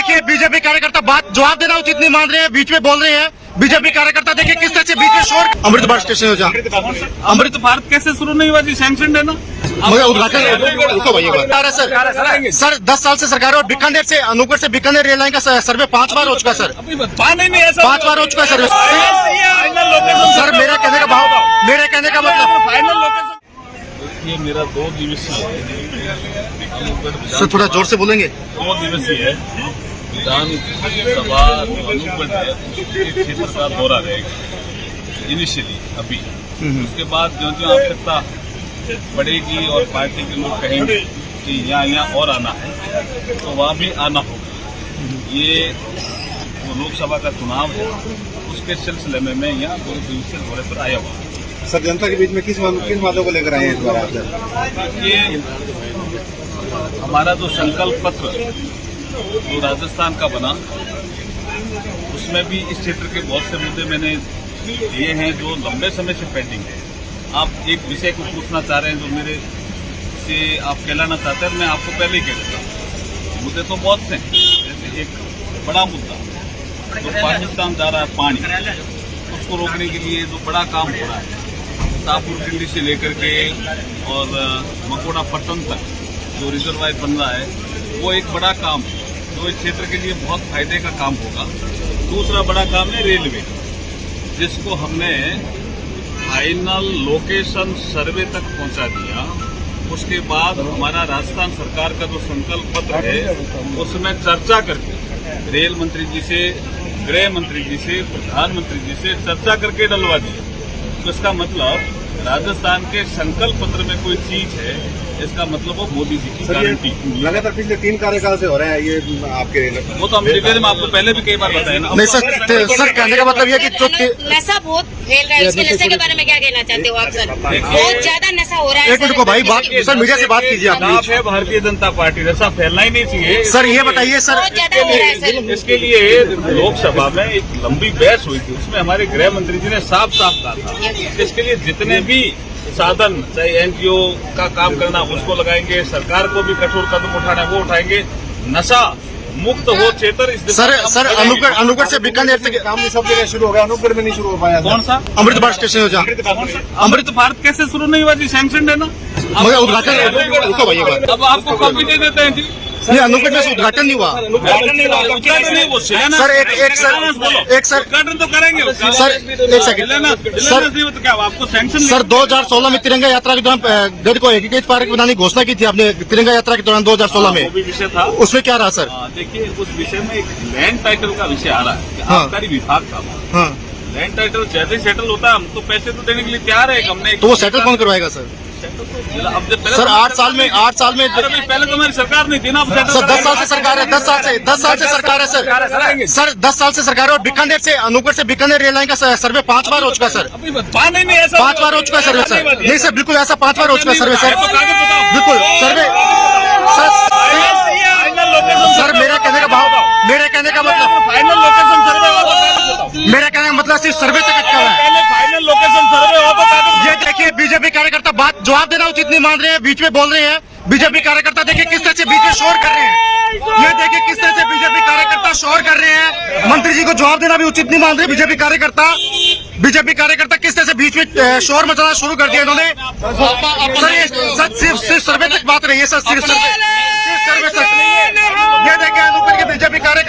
देखिए बीजेपी कार्यकर्ता बात जवाब देना उचित नहीं मान रहे हैं, बीच में बोल रहे हैं। बीजेपी कार्यकर्ता देखिए किस तरह से बीच में शोर। अमृत भारत स्टेशन हो जहाँ अमृत भारत कैसे शुरू नहीं हुआ जी? सैंक्शन है ना। मुझे उद्घाटन रुको भाई सर 10 साल से सरकार और बीकानेर से अनूपगढ़ से बीकानेर रेल लाइन का सर्वे 5 बार हो चुका सर। अभी पानी नहीं है सर। 5 बार हो चुका सर। सर मेरा कहने का मतलब फाइनल लोकेशन ये मेरा 2 दिवसीय सर थोड़ा जोर से बोलेंगे। 2 दिवसीय विधानसभा अनूपगढ़ क्षेत्र का दौरा रहेगा इनिशियली अभी। उसके बाद जो जो आवश्यकता बढ़ेगी और पार्टी के लोग कहेंगे कि यहाँ और आना है तो वहाँ भी आना होगा। ये जो लोकसभा का चुनाव है उसके सिलसिले में मैं यहाँ 2 दिवसीय दौरे पर आया हुआ। सर जनता के बीच में किस बातों को लेकर आए हैं इस बार आप? ये हमारा जो संकल्प पत्र जो राजस्थान का बना उसमें भी इस क्षेत्र के बहुत से मुद्दे मैंने ये हैं जो लंबे समय से पेंडिंग है। आप एक विषय को पूछना चाह रहे हैं जो मेरे से आप कहलाना चाहते हैं, मैं आपको पहले ही कह देता हूँ। मुद्दे तो बहुत से हैं, जैसे एक बड़ा मुद्दा जो पाकिस्तान जा रहा है पानी, उसको रोकने के लिए जो बड़ा काम हो रहा है शाहपुर दिल्ली से लेकर के और मकोड़ा पट्टन तक जो रिजर्वायर बन रहा है वो एक बड़ा काम है जो इस क्षेत्र के लिए बहुत फायदे का काम होगा। दूसरा बड़ा काम है रेलवे, जिसको हमने फाइनल लोकेशन सर्वे तक पहुंचा दिया। उसके बाद हमारा राजस्थान सरकार का जो संकल्प पत्र है उसमें चर्चा करके रेल मंत्री जी से, गृह मंत्री जी से, प्रधानमंत्री जी से चर्चा करके डलवा दिया। तो इसका मतलब राजस्थान के संकल्प पत्र में कोई चीज है, इसका मतलब वो मोदी जी की गारंटी। लगातार पिछले 3 कार्यकाल से हो रहा है ये आपके वो तो हम डिटेल में आपको पहले भी कई बार बताया ना। नहीं सर कहने का मतलब ये कि जो नशा बहुत फैल रहा है, इसके नशे के बारे में क्या कहना चाहते हो आप सर? बहुत ज्यादा नशा हो रहा है। एक मिनट को भाई बात सर मीडिया से बात कीजिए आप। आप है भारतीय जनता पार्टी, नशा फैलना ही नहीं चाहिए सर। ये बताइए सर, बहुत ज्यादा हो रहा है सर। इसके लिए लोकसभा में एक लंबी बहस हुई थी, उसमें हमारे गृह मंत्री जी ने साफ साफ कहा था इसके लिए जितने भी साधन चाहे एनजीओ का काम करना उसको लगाएंगे, सरकार को भी कठोर कदम उठाना है वो उठाएंगे, नशा मुक्त हो क्षेत्र। सर अनूपगढ़ से बीकानेर तक काम भी सब जगह शुरू हो गया, अनूपगढ़ में नहीं शुरू हो पाया। कौन सा? अमृत भारत स्टेशन हो जहाँ अमृत भारत कैसे शुरू नहीं हुआ जी? सैंक्शन है ना। मुझे उद्घाटन रुको भाई अब आपको कॉपी दे देते हैं जी। नहीं अनूपगढ़ में उद्घाटन नहीं हुआ सर। एक सर उद्घाटन तो करेंगे सर, एक सेकंड सर। तो क्या आपको सैंक्शन सर 2016 में तिरंगा यात्रा के दौरान गढ़ को हेरिटेज पार्क बनाने की घोषणा की थी आपने तिरंगा यात्रा के दौरान 2016 में। वो भी विषय था, उसमें क्या रहा सर? देखिए उस विषय में एक लैंड टाइटल का विषय आ रहा है, आबकारी विभाग का। हाँ लैंड टाइटल जैसे सेटल होता है हम तो पैसे तो देने के लिए तैयार है। हमने तो वो सेटल कौन करवाएगा सर? सर 8 साल में पहले तो हमारी सरकार नहीं थी ना। सर 10 साल से सरकार है, 10 साल से सरकार है सर 10 साल से सरकार और बीकानेर से अनूपगढ़ से बीकानेर रेल लाइन का सर्वे 5 बार हो चुका सर। अभी पानी नहीं है सर। 5 बार हो चुका सर्वे सर। नहीं सर बिल्कुल ऐसा 5 बार हो चुका सर्वे सर, बिल्कुल सर्वे सर। मेरा कहने का मतलब फाइनल लोकेशन सर्वे मेरा कहने का मतलब सिर्फ सर्वे तक अटका हुआ है। फाइनल लोकेशन सर्वे हो तो ये देखिए बीजेपी कार्यकर्ता बात जवाब देना उचित नहीं मान रहे हैं, बीच में बोल रहे हैं। बीजेपी कार्यकर्ता देखिए किस तरह से बीच में शोर कर रहे हैं। ये देखिए किस तरह से बीजेपी कार्यकर्ता शोर कर रहे हैं। मंत्री जी को जवाब देना भी उचित नहीं मान रहे बीजेपी कार्यकर्ता किस तरह से बीच में शोर मचाना शुरू कर दिया इन्होंने। सर ये सिर्फ सर्वे तक बात रही है सर, सिर्फ सर्वे तक। ये देखिए अनूपगढ़ के बीजेपी कार्यकर्ता